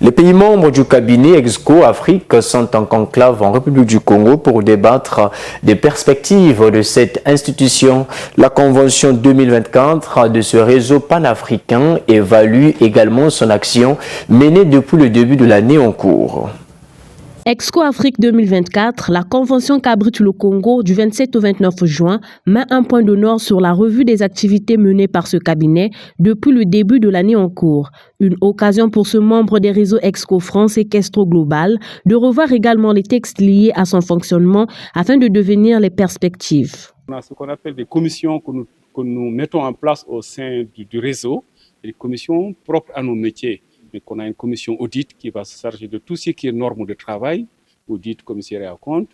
Les pays membres du cabinet EXCO Afrique sont en conclave en République du Congo pour débattre des perspectives de cette institution. La Convention 2024 de ce réseau panafricain évalue également son action menée depuis le début de l'année en cours. EXCO Afrique 2024, la convention qu'abrite le Congo du 27 au 29 juin, met un point d'honneur sur la revue des activités menées par ce cabinet depuis le début de l'année en cours. Une occasion pour ce membre des réseaux EXCO France et Kestro Global de revoir également les textes liés à son fonctionnement afin de devenir les perspectives. On a ce qu'on appelle des commissions que nous mettons en place au sein du réseau, des commissions propres à nos métiers. Donc, on a une commission audit qui va se charger de tout ce qui est normes de travail, audit, commissariat à compte,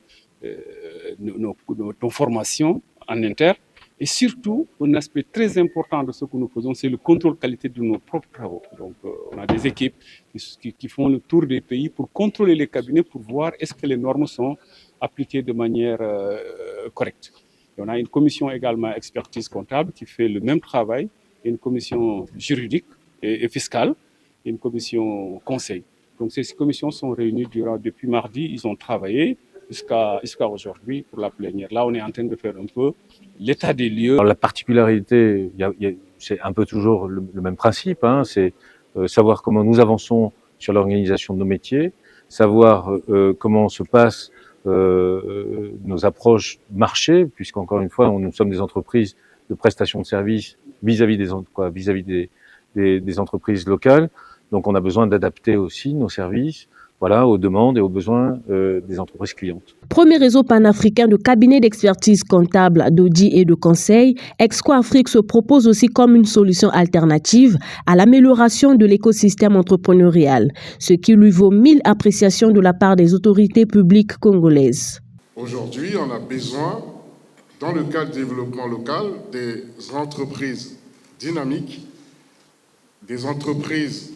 nos formations en interne. Et surtout, un aspect très important de ce que nous faisons, c'est le contrôle qualité de nos propres travaux. Donc, on a des équipes qui font le tour des pays pour contrôler les cabinets, pour voir est-ce que les normes sont appliquées de manière correcte. Et on a une commission également expertise comptable qui fait le même travail, une commission juridique et fiscale, et une commission conseil. Donc ces commissions sont réunies depuis mardi, ils ont travaillé jusqu'à aujourd'hui pour la plénière. Là, on est en train de faire un peu l'état des lieux. Alors, la particularité, c'est un peu toujours le même principe, hein, c'est savoir comment nous avançons sur l'organisation de nos métiers, savoir comment se passent nos approches marché, puisqu'encore une fois, nous sommes des entreprises de prestation de services vis-à-vis des entreprises locales. Donc, on a besoin d'adapter aussi nos services, aux demandes et aux besoins des entreprises clientes. Premier réseau panafricain de cabinets d'expertise comptable, d'audit et de conseil, EXCO Afrique se propose aussi comme une solution alternative à l'amélioration de l'écosystème entrepreneurial, ce qui lui vaut 1000 appréciations de la part des autorités publiques congolaises. Aujourd'hui, on a besoin, dans le cadre du développement local, des entreprises dynamiques, des entreprises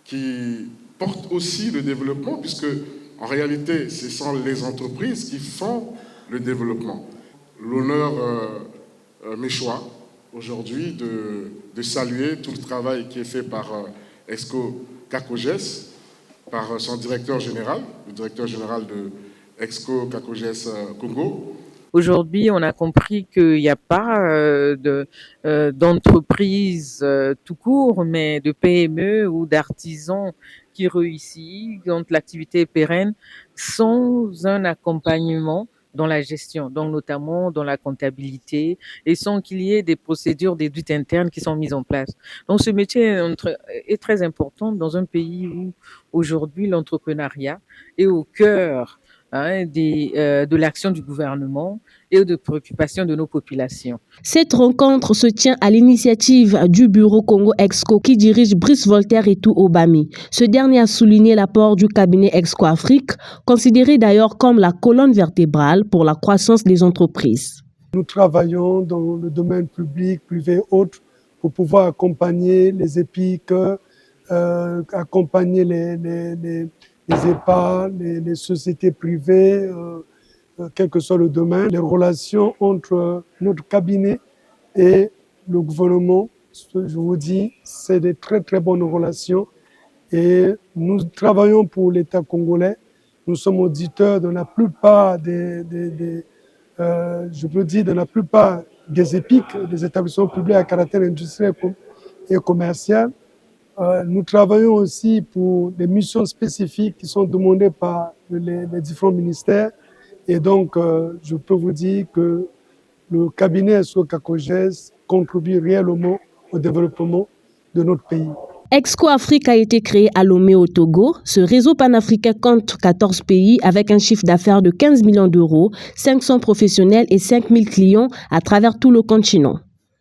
qui portent aussi le développement, puisque en réalité, ce sont les entreprises qui font le développement. L'honneur m'est choix aujourd'hui de saluer tout le travail qui est fait par EXCO CACOGES, par son directeur général, le directeur général de EXCO CACOGES Congo. Aujourd'hui, on a compris qu'il n'y a pas d'entreprise tout court, mais de PME ou d'artisans qui réussissent, dont l'activité est pérenne, sans un accompagnement dans la gestion, donc notamment dans la comptabilité, et sans qu'il y ait des procédures d'audit interne qui sont mises en place. Donc ce métier est très important dans un pays où aujourd'hui l'entrepreneuriat est au cœur de l'action du gouvernement et de préoccupation de nos populations. Cette rencontre se tient à l'initiative du bureau Congo EXCO qui dirige Brice Voltaire et tout Obami. Ce dernier a souligné l'apport du cabinet EXCO Afrique, considéré d'ailleurs comme la colonne vertébrale pour la croissance des entreprises. Nous travaillons dans le domaine public, privé, autres, pour pouvoir accompagner les EPIC, accompagner les EPA, les sociétés privées, quel que soit le domaine. Les relations entre notre cabinet et le gouvernement, je vous dis, c'est de très très bonnes relations. Et nous travaillons pour l'État congolais. Nous sommes auditeurs de la plupart de la plupart des EPIC, des établissements publics à caractère industriel et commercial. Nous travaillons aussi pour des missions spécifiques qui sont demandées par les différents ministères. Et donc, je peux vous dire que le cabinet EXCO CACOGES contribue réellement au développement de notre pays. EXCO Afrique a été créé à Lomé au Togo. Ce réseau panafricain compte 14 pays avec un chiffre d'affaires de 15 millions d'euros, 500 professionnels et 5000 clients à travers tout le continent.